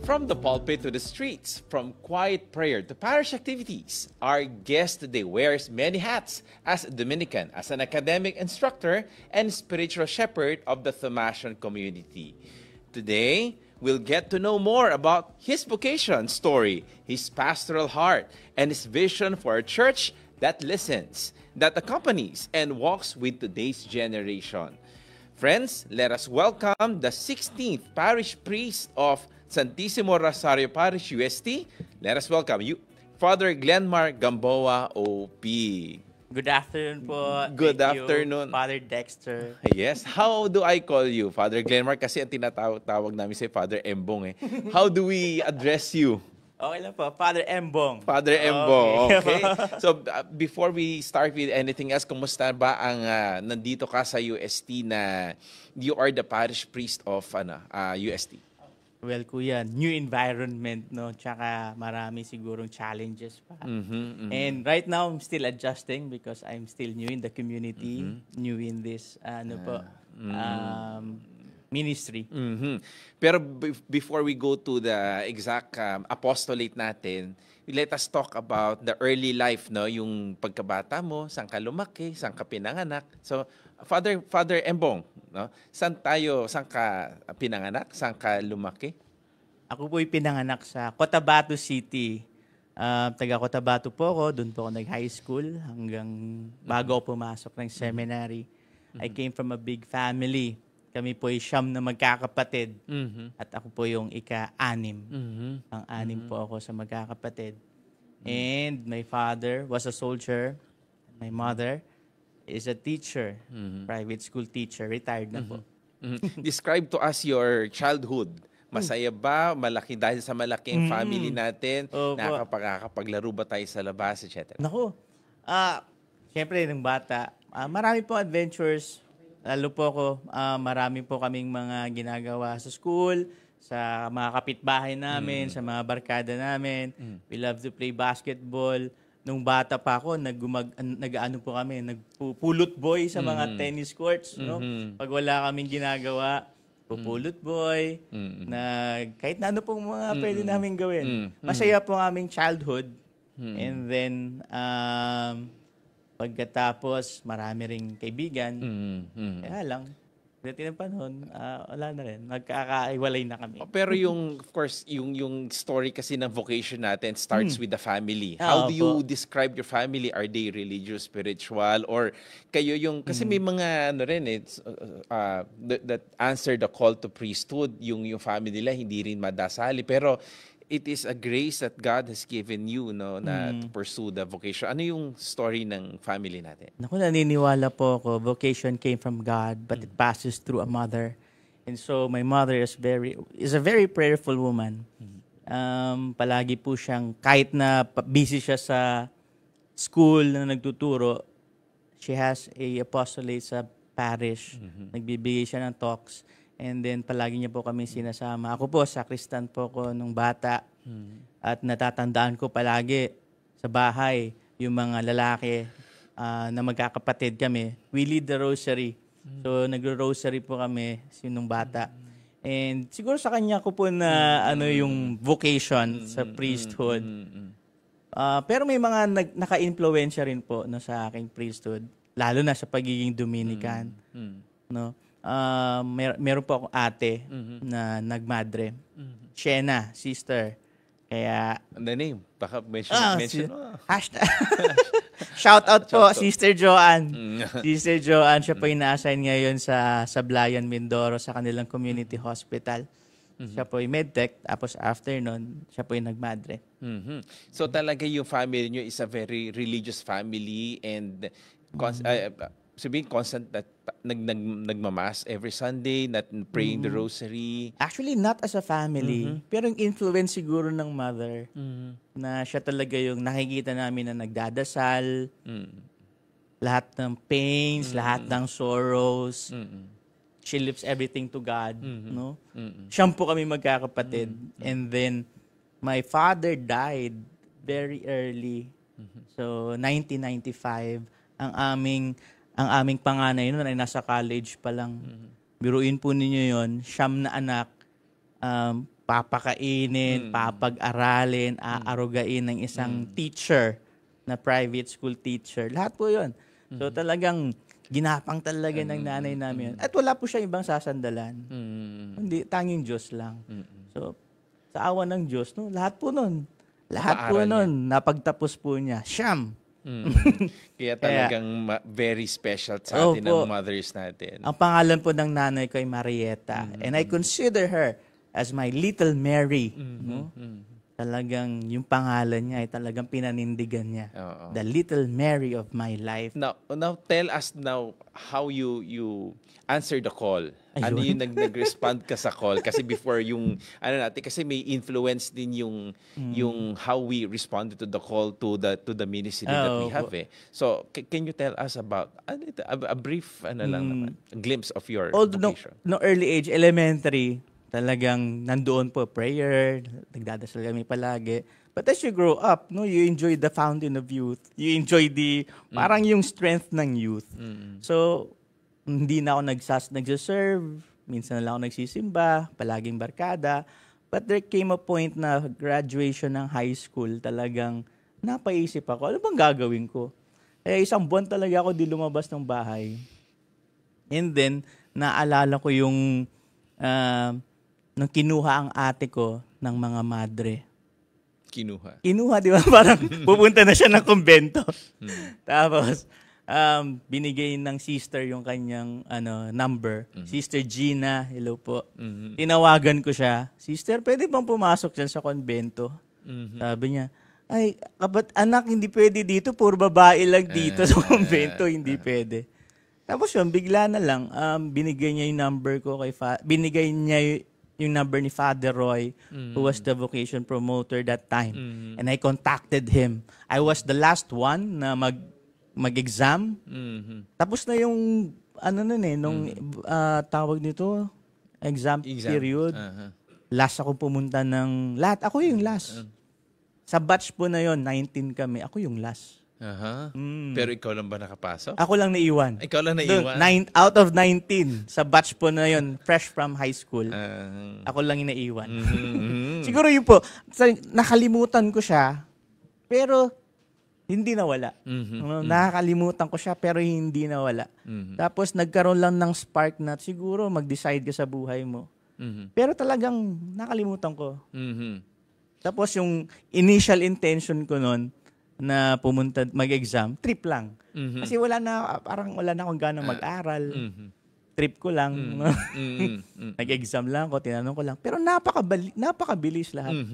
From the pulpit to the streets, from quiet prayer to parish activities, our guest today wears many hats as a Dominican, as an academic instructor, and spiritual shepherd of the Thomasian community. Today, we'll get to know more about his vocation story, his pastoral heart, and his vision for a church that listens, that accompanies, and walks with today's generation. Friends, let us welcome the 16th parish priest of Santissimo Rosario Parish, UST. Let us welcome you, Father Glenmar Gamboa, OP. Good afternoon po. Good Thank afternoon. You, Father Dexter. Yes. How do I call you, Father Glenmar? Kasi ang tinatawag namin si Father Embong. How do we address you? Okay lang po. Father Embong. Father Embong. Okay. So, before we start with anything else, kumusta ba ang nandito ka sa UST na you are the parish priest of UST? Well, kuya, new environment, no? Tsaka marami sigurong challenges pa. And right now, I'm still adjusting because I'm still new in the community, new in this, ministry. Pero before we go to the exact apostolate natin, let us talk about the early life, no? Yung pagkabata mo, saan ka lumaki, saan ka pinanganak. So, Father Embong, no? Saan ka pinanganak, saan ka lumaki? Ako po'y pinanganak sa Cotabato City. Taga Cotabato po ako. Doon po ako nag-high school hanggang bago ako pumasok ng seminary. I came from a big family. Kami po ay 9 na magkakapatid. At ako po yung ika-6. Pang-6 po ako sa magkakapatid. And my father was a soldier. My mother is a teacher, private school teacher, retired na po. Describe to us your childhood. Masaya ba? Malaki dahil sa malaking family natin? Nakakapaglaro ba tayo sa labas, etc.? Naku, siyempre ng bata, marami po adventures. Lalo po ako, marami po kaming mga ginagawa sa school, sa mga kapitbahay namin, sa mga barkada namin. We love to play basketball. Nung bata pa ako, nag-ano po kami, nagpupulot boy sa mga tennis courts, no? Pag wala kaming ginagawa, pupulot boy, kahit na ano pong mga pwede namin gawin. Masaya po ang aming childhood. And then, pagkatapos, marami ring kaibigan. Kaya lang, pagdating ng panahon, wala na rin. Nagkakaiwalay na kami. Pero of course, yung story kasi ng vocation natin starts with the family. How do you describe your family? Are they religious, spiritual, or kayo kasi may mga that answer the call to priesthood, yung family nila hindi rin madasali, pero it is a grace that God has given you, no, na to pursue the vocation. Ano yung story ng family natin? Naku, naniniwala po ako, vocation came from God, but it passes through a mother. And so my mother is a very prayerful woman. Palagi po siyang, kahit na busy siya sa school na nagtuturo, she has a apostolate sa parish. Nagbibigay siya ng talks. And then, palagi niya po kami sinasama. Ako po, sakristan po ko nung bata. At natatandaan ko palagi sa bahay, yung mga lalaki na magkakapatid kami. We lead the rosary. So, nagro-rosary po kami nung bata. And siguro sa kanya ko po na yung vocation sa priesthood. Pero may mga naka-influensya rin po sa aking priesthood. Lalo na sa pagiging Dominican. No? Meron po akong ate na nagmadre. Shena, sister. Kaya... The name? Baka mention. Shout out po, Sister Joanne. Sister Joanne, siya po yung na-assign ngayon sa Sablayan, Mindoro, sa kanilang community hospital. Siya po yung medtech, tapos after nun, siya po yung nagmadre. So talaga yung family nyo is a very religious family and sabihin constant that nagmamas every Sunday, not praying the rosary. Actually, not as a family, pero yung influence siguro ng mother na siya talaga yung nakikita namin na nagdadasal, lahat ng pains, lahat ng sorrows. She lifts everything to God, no? Siyam po kami magkakapatid. And then my father died very early. So 1995 ang aming panganay noon ay nasa college pa lang. Biruin po ninyo yon, 9 na anak. papakainin, papag-aralin, aarugain ng isang teacher na private school teacher. Lahat po yun. So talagang ginapang talaga ng nanay namin yun. At wala po siya ibang sasandalan. Hindi, tanging Diyos lang. So sa awa ng Diyos, no, lahat po nun. Lahat po nun, napagtapos po niya. Siyam. Kaya talagang very special sa atin ang mothers natin. Ang pangalan po ng nanay ko ay Marieta. And I consider her as my little Mary. No? Talagang yung pangalan niya ay talagang pinanindigan niya. The little Mary of my life. Now tell us now how you answer the call. Ano yung nag-respond ka sa call? Kasi before yung kasi may influence din yung how we responded to the call to the ministry that we have So can you tell us about a brief glimpse of your vocation? No early age, elementary, talagang nandoon po prayer, nagdadasal kami palagi. But as you grow up, no, you enjoy the fountain of youth. You enjoy parang yung strength ng youth. So hindi na ako nagsaserve, minsan na lang ako nagsisimba, palaging barkada. But there came a point na graduation ng high school, talagang napaisip ako, ano bang gagawin ko? Kaya isang buwan talaga ako di lumabas ng bahay. And then, naalala ko yung nung kinuha ang ate ko ng mga madre. Kinuha, di ba? Parang pupunta na siya ng kumbento. Tapos, binigay ng sister yung kanyang number. Sister Gina, hello po. Tinawagan ko siya, Sister, pwede bang pumasok dyan sa kumbento? Sabi niya, ay, anak, hindi pwede dito. Puro babae lang dito sa kumbento. Hindi pwede. Tapos yun, bigla na lang, binigay niya yung number ko binigay niya yung number ni Father Roy, who was the vocation promoter that time. And I contacted him. I was the last one na mag-exam. Tapos na yung, tawag nito, exam period. Last ako pumunta ng, ako yung last. Sa batch po na yon 19 kami, ako yung last. Pero ikaw lang ba nakapasok? Ako lang naiwan. Ikaw lang naiwan? Out of 19, sa batch po na yon, fresh from high school, ako lang yung naiwan. Siguro yun po, nakalimutan ko siya, pero hindi nawala. Nakakalimutan ko siya, pero hindi nawala. Tapos nagkaroon lang ng spark na siguro mag-decide ka sa buhay mo. Pero talagang nakalimutan ko. Tapos yung initial intention ko noon, na pumunta mag-exam, trip lang. Kasi wala na akong ganang mag-aral. Trip ko lang. Nag-exam lang ako, tinanong ko lang. Pero napakabilis lahat.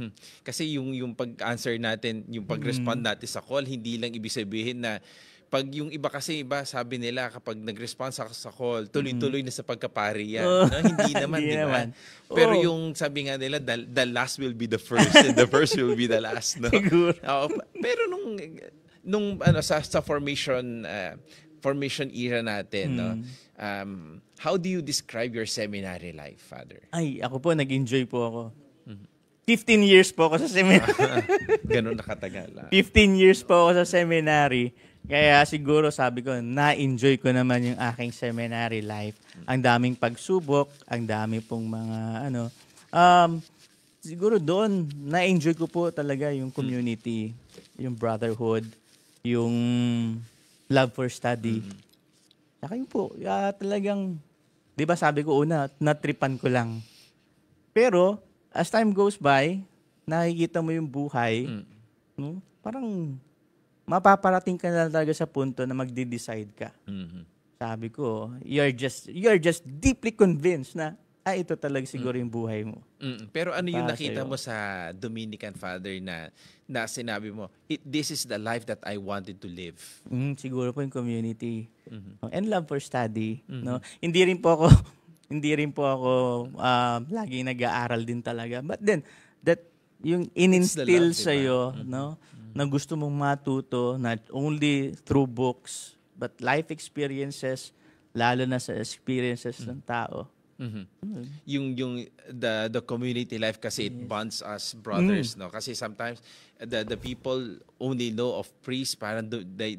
Kasi yung pag-answer natin, yung pag-respond natin sa call, hindi lang ibig sabihin na pag yung iba sabi nila kapag nag-respond sa call, tuloy-tuloy na sa pagkapari yan. No? Hindi naman, di ba? Pero yung sabi nga nila, the last will be the first and the first will be the last. No? Siguro. Pero nung sa formation era natin, no? How do you describe your seminary life, Father? Ay, ako po, nag-enjoy po ako. 15 years po ako sa seminary. Ganun nakatagal. 15 years po ako sa seminary. Kaya siguro sabi ko, na-enjoy ko naman yung aking seminary life. Ang daming pagsubok, ang dami pong mga siguro doon, na-enjoy ko po talaga yung community, yung brotherhood, yung love for study. Saka yun po, talagang, di ba sabi ko una, natripan ko lang. Pero, as time goes by, nakikita mo yung buhay, no? Parang, mapaparating ka na talaga sa punto na magde-decide ka. Sabi ko, you're just deeply convinced na, ito talaga siguro yung buhay mo. Pero ano yung nakita mo sa Dominican, Father, na sinabi mo, this is the life that I wanted to live? Siguro po yung community. And love for study. No? Hindi rin po ako lagi nag-aaral din talaga. But then, that yung in-instill sa'yo, no? Na gusto mong matuto, not only through books, but life experiences, lalo na sa experiences ng tao. Yung the community life kasi it bonds us brothers, no? Kasi sometimes the people only know of priests, parang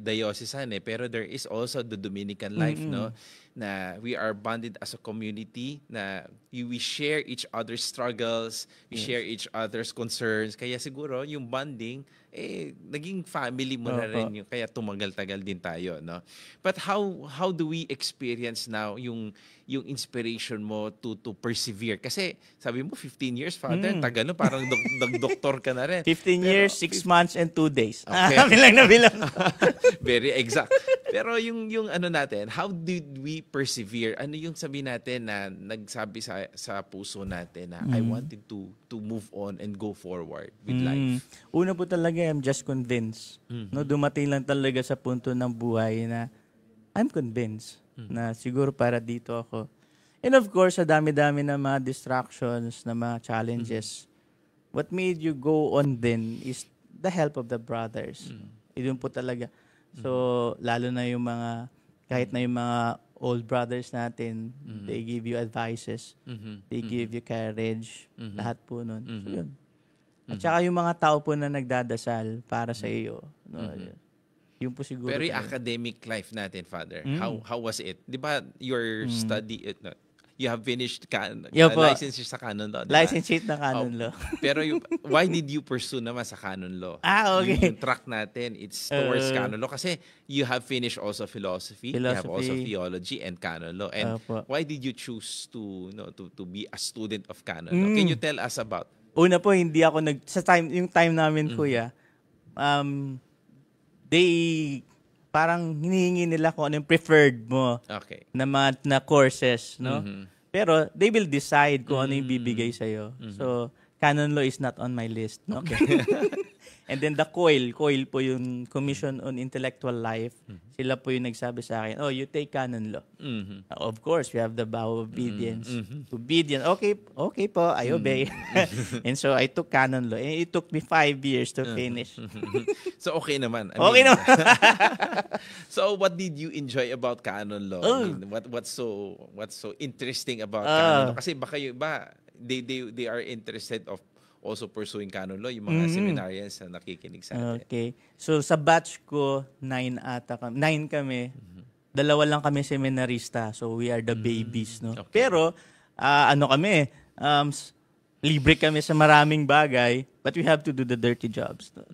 diocesan pero there is also the Dominican life, no? Na we are bonded as a community, na we share each other's struggles, we share each other's concerns. Kaya siguro yung bonding, naging family mo na rin yung, kaya tumagal-tagal din tayo, no? But how do we experience now yung inspiration mo to persevere? Kasi sabi mo 15 years, Father, tagal no, parang doktor ka na rin. 15 years, 6 months, and 2 days. Okay. Bilang na bilang. Very exact. Pero yung ano natin, how did we persevere? Ano yung sabi natin na nagsabi sa puso natin na I wanted to move on and go forward with life? Una po talaga, I'm just convinced. No, dumating lang talaga sa punto ng buhay na I'm convinced na siguro para dito ako. And of course, sa dami-dami na mga distractions, na mga challenges, what made you go on then is the help of the brothers. Yun po talaga. So, lalo na yung mga, kahit na yung mga old brothers natin, they give you advices, they give you courage, lahat po nun. So, yun. At saka yung mga tao po na nagdadasal para sa iyo. No? Yun po siguro. Very academic life natin, Father. How was it? Di ba your study, you have finished licensure sa canon law, diba? Licensure na canon law. Pero why did you pursue naman sa canon law? Okay. Yung track natin, it's towards canon law. Kasi you have finished also philosophy. You have also theology and canon law. And why did you choose to be a student of canon law? Can you tell us about? Una po, hindi ako yung time namin, kuya, they parang hinihingi nila kung ano yung preferred mo na courses, no? Pero they will decide kung ano yung bibigay sa'yo. So, canon law is not on my list, no? And then the COIL po yung Commission on Intellectual Life. Sila po yung nagsabi sa akin, you take canon law. Of course, we have the vow of obedience. Obedience, okay po, I obey. And so I took canon law. And it took me 5 years to finish. So okay naman. Okay naman. So what did you enjoy about canon law? I mean, what's so interesting about canon law? Kasi baka yung iba, they are interested of also pursuing canon law, yung mga seminarians na nakikinig sa atin. Okay. So, sa batch ko, 9 kami. 2 lang kami seminarista. So, we are the babies, no? Okay. Pero, libre kami sa maraming bagay, but we have to do the dirty jobs. No?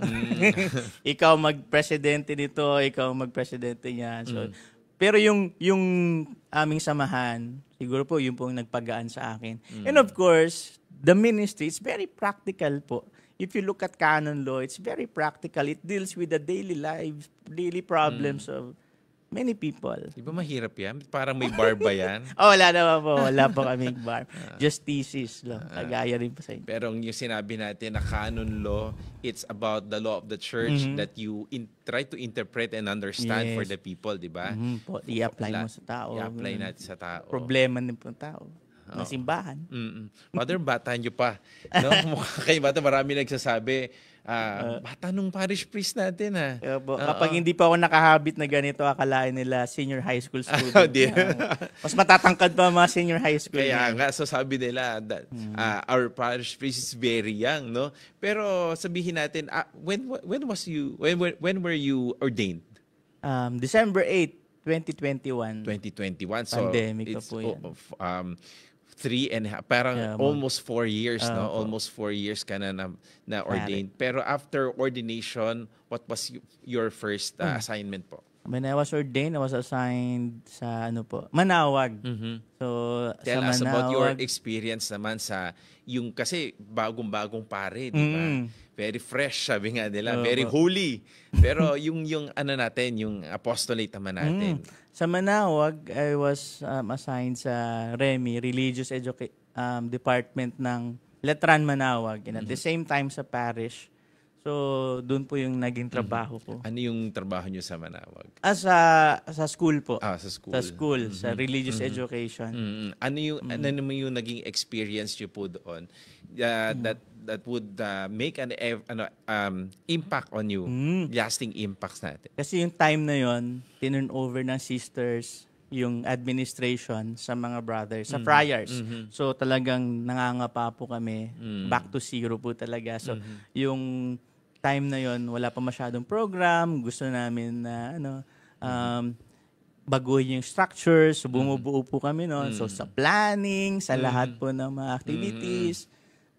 Ikaw mag-presidente nito, ikaw mag-presidente niyan. So, pero yung aming samahan, siguro po, yung pong nagpagaan sa akin. And of course, the ministry, it's very practical po. If you look at canon law, it's very practical. It deals with the daily life, daily problems of many people. Di ba mahirap yan? Parang may bar ba yan? Wala naman po. Wala po kaming bar. Just thesis lang. Kagaya rin po sa inyo. Pero yung sinabi natin na canon law, it's about the law of the church that you try to interpret and understand for the people, di ba? I-apply mo sa tao. I-apply natin sa tao. Problema ng tao. Ng simbahan. Father, bata nyo pa. No? Kayo bata, marami nagsasabi, bata nung parish priest natin. Kapag hindi pa ako nakahabit na ganito, akalain nila senior high school student. Mas matatangkad pa mga senior high school. Kaya nga, so sabi nila, that, our parish priest is very young. No? Pero sabihin natin, when were you ordained? December 8, 2021. 2021. So pandemic po yan. 3.5, parang almost 4 years, no? Almost 4 years ka na ordained. Pero after ordination, what was your first assignment po? When I was ordained, I was assigned sa Manawag. So, tell us about your experience naman sa yung, kasi bagong-bagong pare, di ba? Very fresh, sabi nga nila, very holy. Pero yung natin, yung apostolate naman natin. Sa Manawag, I was assigned sa REMI, Religious Department ng Letran Manawag. And at the same time sa parish. So, doon po yung naging trabaho ko. Ano yung trabaho nyo sa Manawag? Sa school po. Sa school. Sa school, sa religious education. Ano yung naging experience nyo po doon that would make an impact on you, lasting impacts natin? Kasi yung time na yon, tinurn over ng sisters yung administration sa mga brothers, sa friars. So talagang nangangapa po kami, back to zero po talaga. So yung time na yon wala pa masyadong program. Gusto namin na baguhin yung structure. So, bumubuo po kami noon. So, sa planning, sa lahat po ng mga activities.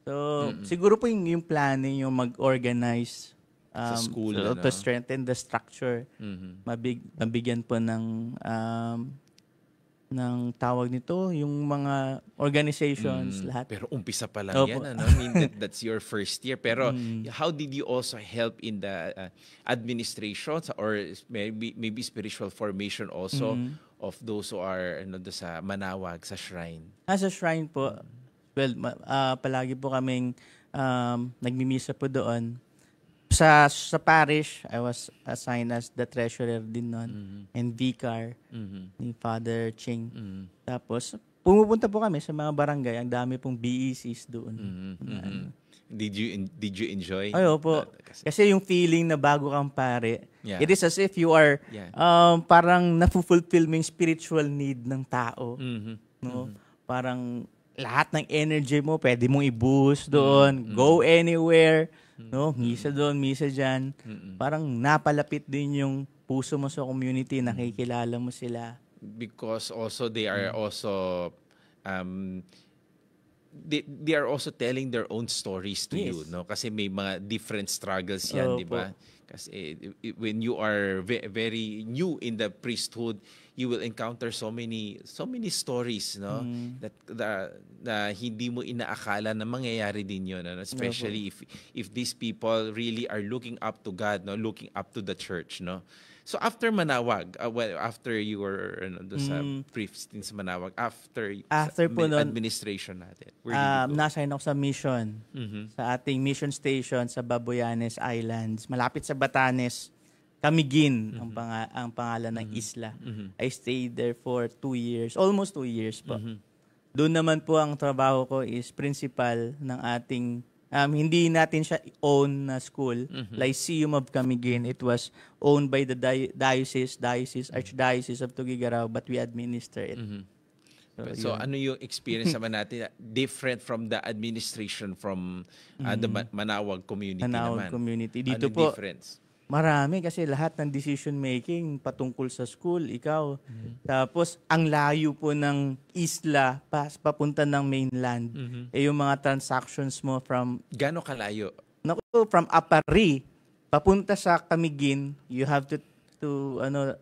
So, siguro po yung planning, yung mag-organize Sa school, to strengthen the structure. Mabigyan po ng tawag nito, yung mga organizations, lahat. Pero umpisa pa lang yan. I mean, that's your first year. Pero how did you also help in the administration or maybe spiritual formation also of those who are sa Manawag, sa shrine? Sa shrine po, well, palagi po kaming nagmimisa po doon. Sa parish, I was assigned as the treasurer din noon and vicar ni Father Ching. Tapos, pumupunta po kami sa mga barangay. Ang dami pong BECs doon. Did you enjoy? Ay, opo. Kasi yung feeling na bago kang pare, it is as if you are parang na-fulfill mo yung spiritual need ng tao. No? Parang lahat ng energy mo, pwede mong i-boost doon, go anywhere. No, misa doon, misa diyan. Parang napalapit din yung puso mo sa community, nakikilala mo sila. Because also they are also they are also telling their own stories to you, no? Kasi may mga different struggles yan, di ba? Kasi when you are very new in the priesthood, you will encounter so many stories, no? That hindi mo inaakala na mangyayari din yun, no? Especially if these people really are looking up to God, no? Looking up to the church, no? So after Manawag, after you were sa priest in Manawag, after po nun, administration natin, where did you go? Nasign ako sa mission, sa ating mission station sa Babuyanes Islands, malapit sa Batanes. Camiguin ang pangalan ng isla. I stayed there for 2 years, almost 2 years po. Doon naman po ang trabaho ko is principal ng ating hindi natin siya own na school, Lyceum of Camiguin. It was owned by the Archdiocese of Tuguegarao, but we administer it. So ano yung experience naman natin different from the administration from the Manawag community Manawag naman? community. Dito ano po, difference? Marami kasi lahat ng decision making patungkol sa school, ikaw. Tapos ang layo po ng isla papunta ng mainland. Yung mga transactions mo from Gaano kalayo? from Apari papunta sa Camiguin, you have to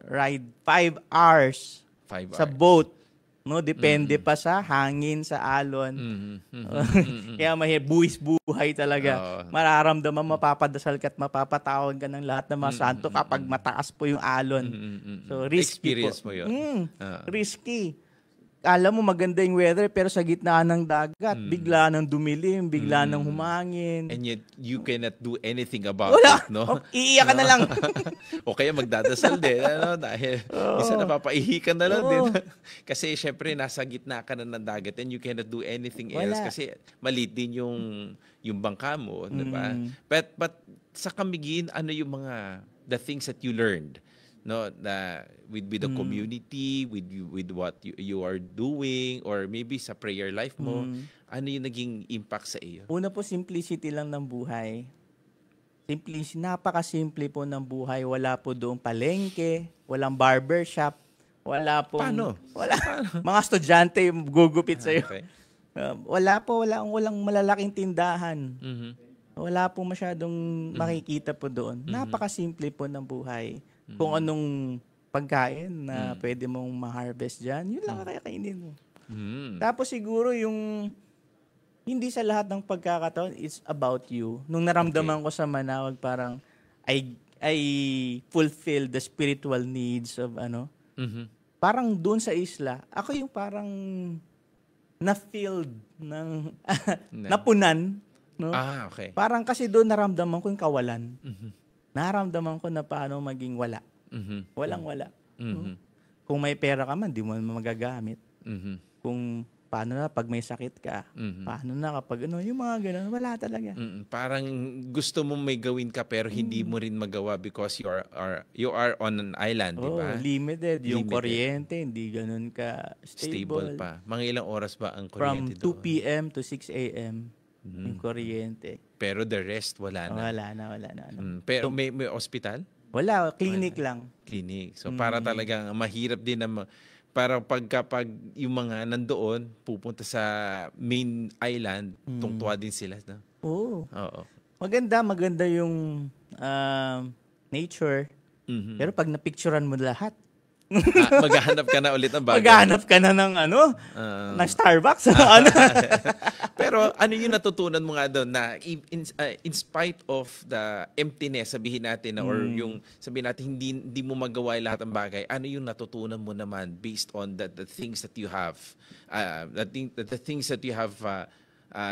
ride 5 hours 5 hours sa boat. No, depende pa sa hangin, sa alon. Kaya buwis buhay talaga. Mararamdaman, mapapadasal ka at mapapatawag ka ng lahat ng mga santo kapag mataas po yung alon. So risky experience po. mo yun. Risky. Alam mo maganda yung weather pero sa gitna ng dagat, bigla nang dumilim, bigla nang humangin. And yet you cannot do anything about it, no? Iiyak ka na lang. O kaya magdadasal din, dahil isa napapaihi ka na lang din. Kasi syempre nasa gitna ka na ng dagat and you cannot do anything else kasi maliit din yung bangka mo, di ba? But sa Camiguin, ano yung the things that you learned? No, with the community, with what you are doing, or maybe sa prayer life mo, ano yung naging impact sa iyo? Una po, simplicity lang ng buhay. Napaka-simple po ng buhay. Wala po doong palengke, walang barbershop, wala po. Paano? Mga estudyante gugupit sa'yo. Okay. Walang malalaking tindahan. Wala po masyadong makikita po doon. Napaka-simple po ng buhay. Kung anong pagkain na pwede mong ma-harvest dyan, yun lang kakainin mo. Tapos siguro yung hindi sa lahat ng pagkakataon, it's about you. Nung naramdaman ko sa Manawag, parang I fulfill the spiritual needs of parang doon sa isla, ako yung parang na-filled ng napunan. No? Okay. Parang kasi doon naramdaman ko yung kawalan. Naramdaman ko na paano maging wala. Walang-wala. No? Kung may pera ka man, di mo magagamit. Kung paano na pag may sakit ka, paano na kapag yung mga ganun, wala talaga. Parang gusto mo may gawin ka pero hindi mo rin magawa because you are on an island, di ba? Limited. Yung kuryente, hindi ganun ka stable. Pa. Mga ilang oras ba ang From kuryente 2 doon? p.m. to 6 a.m. yung kuryente. Pero the rest, wala na. Wala na. Pero may hospital? Wala, clinic lang. Clinic. So para talagang mahirap din na para pag yung mga nandoon pupunta sa main island, tungtuwa din sila, no? Oo. Maganda yung nature. Pero pag napicturean mo lahat, maghahanap ka na ulit ng bago. Maghahanap ka na ng ng Starbucks. Pero ano yung natutunan mo nga doon na in spite of the emptiness, sabihin natin, or yung sabihin natin hindi mo magawa lahat ng bagay, ano yung natutunan mo naman based on the things that you have, the things that you have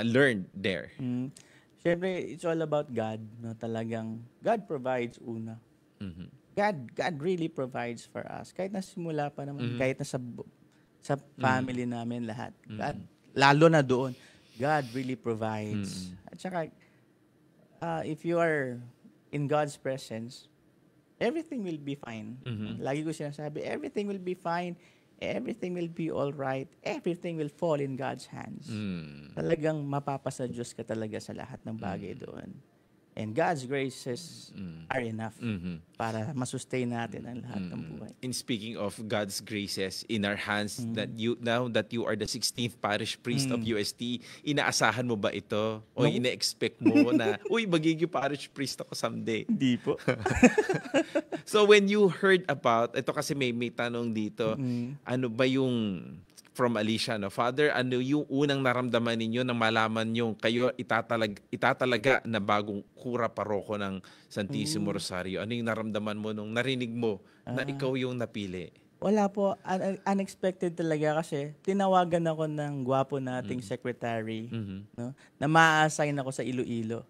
learned there? Siyempre, it's all about God. No? Talagang, God provides una. God really provides for us. Kahit na simula pa naman, kahit na sa family namin lahat. God, lalo na doon, God really provides. At saka, if you are in God's presence, everything will be fine. Lagi ko sinasabi, everything will be fine. Everything will be all right. Everything will fall in God's hands. Talagang mapapasa Diyos ka talaga sa lahat ng bagay doon. And God's graces are enough para masustain natin ang lahat ng buhay. In speaking of God's graces in our hands, now that you are the 16th parish priest of UST, inaasahan mo ba ito? O ina-expect mo na, uy, magiging parish priest ako someday? Hindi po. So when you heard about, ito kasi may tanong dito, ano ba yung from Alicia, no? Father, ano yung unang naramdaman ninyo nang malaman nyo kayo itatalaga na bagong kura paroko ng Santissimo Rosario? Ano yung naramdaman mo nung narinig mo na ikaw yung napili? Wala po. Unexpected talaga kasi tinawagan ako ng gwapo nating secretary, no? Na ma-assign ako sa Iloilo.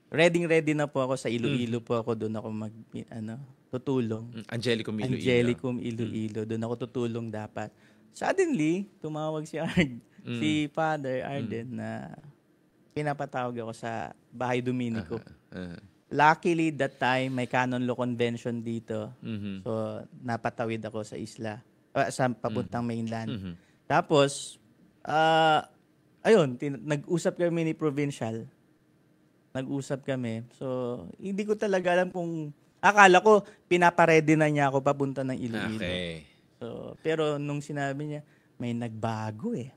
Ready na po ako sa Iloilo po ako, doon ako tutulong. Angelicum Iloilo. Angelicum Iloilo. Doon ako tutulong dapat. Suddenly, tumawag si Father Arden na pinapatawag ako sa Bahay Dominico. Luckily, that time, may canon law convention dito. So, napatawid ako sa isla, sa papuntang mainland. Tapos, ayun, nag-usap kami ni Provincial. Nag-usap kami. So, hindi ko talaga alam kung, akala ko, pinaparedy na niya ako papunta ng Iloilo. Okay. So, pero nung sinabi niya, may nagbago eh.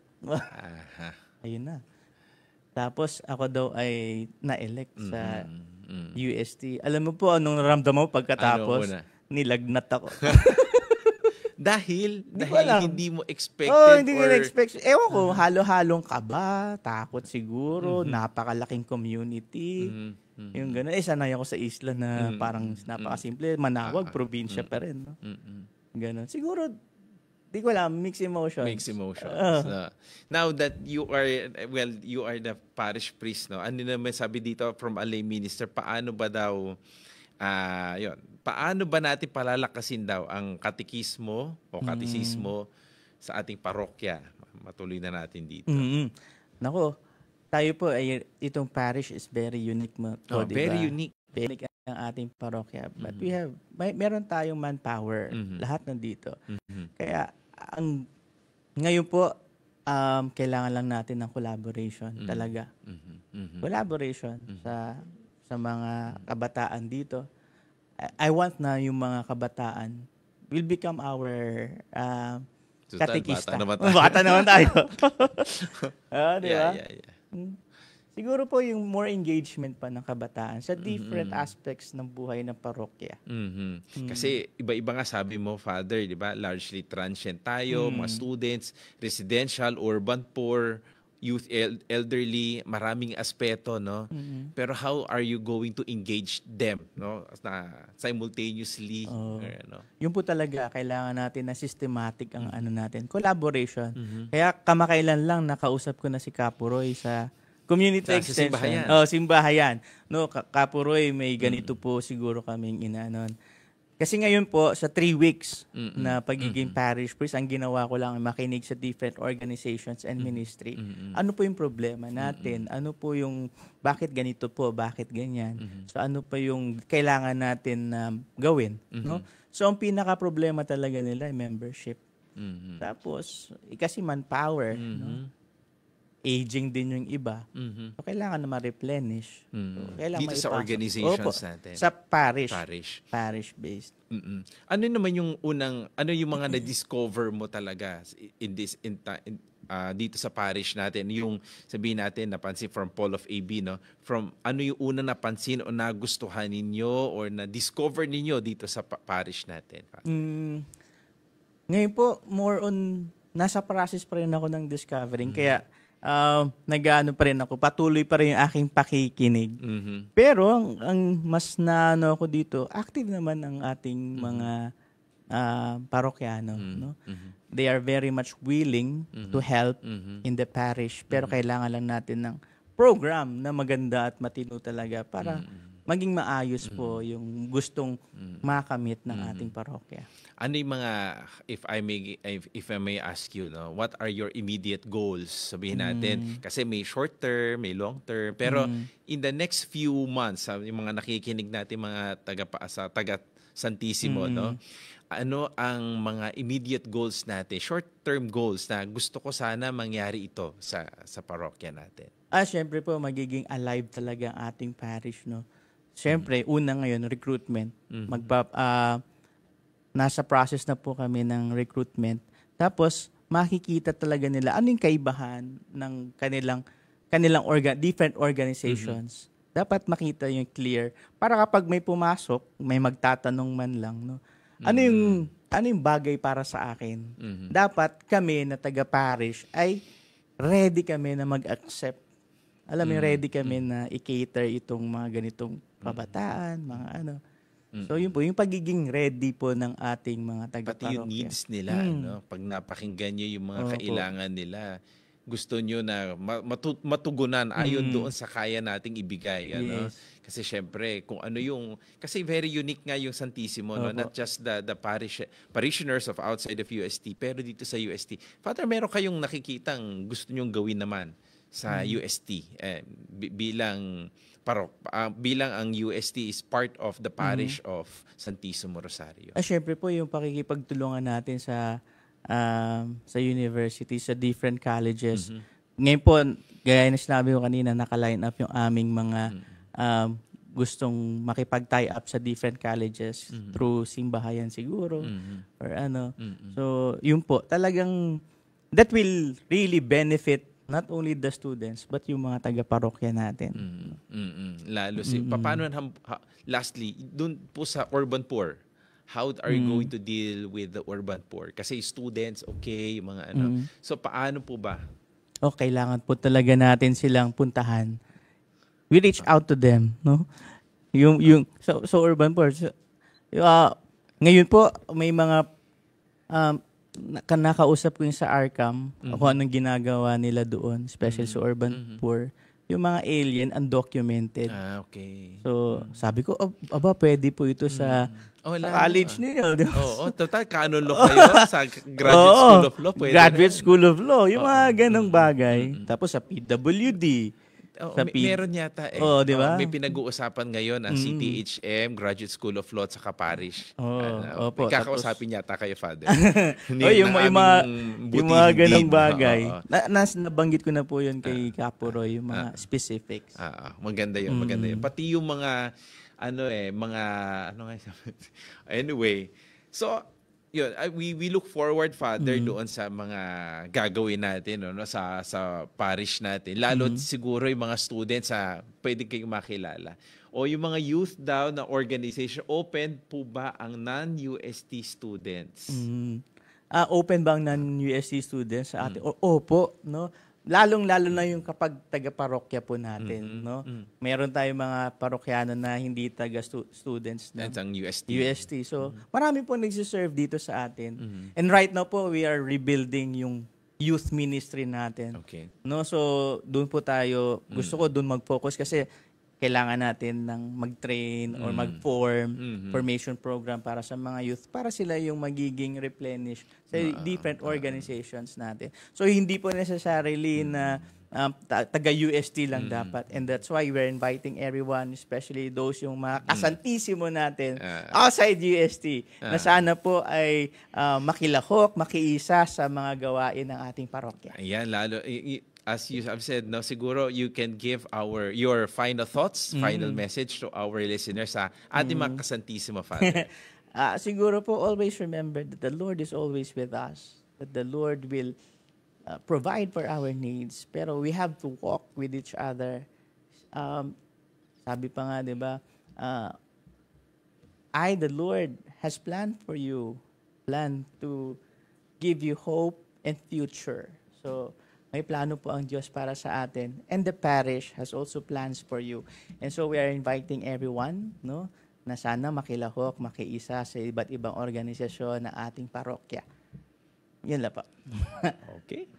Ayun na. Tapos ako daw ay na-elect sa UST. Alam mo po anong naramdaman mo pagkatapos? Ano Nilagnat ako. Dahil hindi mo expected? Hindi ko na-expect. Ewan ko, halo-halong kaba, takot siguro, napakalaking community. Yung gano'n. Sanay ako sa isla na parang napakasimple. Manawag, probinsya pa rin. No? Ganon. Siguro, di ko alam, mixed emotions. Now that you are the parish priest, no? Ano naman sabi dito from a lay minister, paano ba daw, paano ba natin palalakasin daw ang katekismo o katekismo sa ating parokya? Matuloy na natin dito. Nako, tayo po, itong parish is very unique mo. Diba? Very unique. Very unique ang ating parokya. But meron tayong manpower. Lahat nandito. Kaya, ngayon po, kailangan lang natin ng collaboration talaga. Collaboration sa mga kabataan dito. I want na yung mga kabataan will become our katekista. Bata naman tayo. Diba? Siguro po yung more engagement pa ng kabataan sa different aspects ng buhay ng parokya. Kasi iba-iba nga sabi mo, Father, di ba? Largely transient tayo, mga students, residential, urban poor, youth, elderly, maraming aspeto, no? Pero how are you going to engage them, no? Simultaneously, Yun po talaga, kailangan natin na systematic ang natin. Collaboration. Kaya kamakailan lang nakausap ko na si Kapuroy sa community extension. Simbahayan. No, Kapuroy, may ganito po siguro kaming inanon. Kasi ngayon po, sa 3 weeks na pagiging parish priest, ang ginawa ko lang makinig sa different organizations and ministry. Ano po yung problema natin? Ano po yung, bakit ganito po? Bakit ganyan? So ano pa yung kailangan natin gawin? No? So ang pinaka-problema talaga nila ay membership. Tapos, kasi manpower. No? aging din yung iba. Mhm. So, kailangan na ma-replenish. So, kailangan Dito sa maipasok. organizations Opo, natin. sa parish. Parish. Parish-based. Ano naman yung ano yung mga na-discover mo talaga dito sa parish natin? Yung sabihin natin, napansin from Paul of AB, no? From ano yung una napansin o nagustuhan ninyo or na-discover ninyo dito sa parish natin? Ngayon po, more on, nasa process pa rin ako ng discovering. Kaya, nag-ano pa rin ako, patuloy pa rin yung aking pakikinig. Pero, ang mas naano ako dito, active naman ang ating mga parokyano. No? They are very much willing to help in the parish. Pero kailangan lang natin ng program na maganda at matino talaga para maging maayos po yung gustong makamit ng ating parokya. Ano yung mga, if I may ask you, no, what are your immediate goals? Sabihin natin, kasi may short term, may long term, pero in the next few months, yung mga nakikinig natin, mga taga Santissimo, no, ano ang mga immediate goals natin, short-term goals na gusto ko sana mangyari ito sa parokya natin? Syempre po, magiging alive talaga ang ating parish, no? Syempre, una ngayon, recruitment. Nasa process na po kami ng recruitment. Tapos, makikita talaga nila ano yung kaibahan ng kanilang different organizations. Dapat makita yung clear. Para kapag may pumasok, may magtatanong man lang, no? Ano yung bagay para sa akin? Dapat kami na taga-parish ay ready kami na mag-accept. Alam mo, ready kami na i-cater itong mga ganitong kabataan, mga ano. So yun po, yung pagiging ready po ng ating mga taga-parokya. Pati yung needs nila, no? Pag napakinggan nyo yung mga kailangan nila, gusto nyo na matugunan ayon doon sa kaya nating ibigay. Ano? Kasi syempre, kung ano yung... Kasi very unique nga yung Santissimo, no? Not just the parishioners of outside of UST, pero dito sa UST. Father, meron kayong nakikitang gusto nyong gawin naman sa UST bilang ang UST is part of the parish of Santissimo Rosario. Syempre po yung pakikipagtulungan natin sa university, sa different colleges. Ngayon po, gaya na sinabi ko kanina, naka-line up yung aming mga gustong makipag-tie up sa different colleges through simbahayan siguro or ano. So, yun po, talagang that will really benefit not only the students but yung mga taga-parokya natin. Lalo paano lastly, dun po sa urban poor, how are you going to deal with the urban poor? Kasi students, okay, yung mga ano. So paano po ba? Kailangan po talaga natin silang puntahan. We reach out to them, no? Yung so urban poor. Ngayon po may mga nakausap ko yung sa Arkham, kung anong ginagawa nila doon, especially sa urban poor. Yung mga alien, undocumented. Okay. So, sabi ko, pwede po ito sa college niyo. Total, canon law kayo sa Graduate School of Law. Graduate School of Law. Yung mga ganong bagay. Tapos sa PWD. Meron yata di ba? May pinag-uusapan ngayon ang CTHM, Graduate School of Law, at saka Parish. Opo. Kakausapin yata kayo, Father. yung mga ganong bagay. Nabanggit ko na po yun kay Kaporoy, yung mga specifics. Maganda yun, maganda yun. Pati yung mga, anyway. So, yun, we look forward, Father, doon sa mga gagawin natin, no, sa parish natin. Lalo siguro yung mga students pwede kayong makilala. O yung mga youth daw na organization, open po ba ang non-UST students? Open ba ang non-UST students sa atin? Opo, no? Lalong-lalo na yung kapag taga-parokya po natin, no? Meron tayong mga parokyano na hindi taga-students ng UST. So, marami po nagsiserve dito sa atin. And right now po, we are rebuilding yung youth ministry natin. Okay. No? So, doon po tayo, gusto ko doon mag-focus kasi kailangan natin ng mag-train or formation program para sa mga youth para sila yung magiging replenish sa different organizations natin. So, hindi po necessarily na taga-UST lang dapat. And that's why we're inviting everyone, especially those yung mga kasantissimo natin outside UST, na sana po ay makilahok, makiisa sa mga gawain ng ating parokya. Ayan, lalo. as you have said, no, siguro you can give your final thoughts, final message to our listeners sa ating mga kasantissimo, Father. Siguro po, always remember that the Lord is always with us, that the Lord will provide for our needs, pero we have to walk with each other. Sabi pa nga, di ba, the Lord, has planned for you, plan to give you hope and future. So, may plano po ang Diyos para sa atin. And the parish has also plans for you. And so, we are inviting everyone, no, na sana makilahok, makiisa sa iba't ibang organisasyon na ating parokya. Yan lang po. Okay.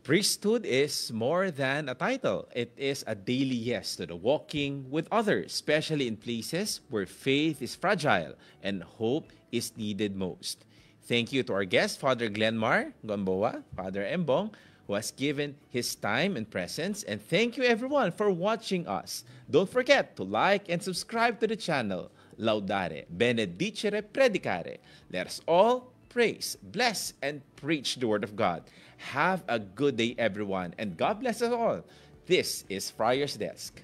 Priesthood is more than a title. It is a daily yes to the walking with others, especially in places where faith is fragile and hope is needed most. Thank you to our guest, Father Glenmar Gomboa, Father Embong, who has given his time and presence. And thank you everyone for watching us. Don't forget to like and subscribe to the channel. Laudare, benedicere, predicare. Let us all praise, bless, and preach the Word of God. Have a good day, everyone, and God bless us all. This is Friar's Desk.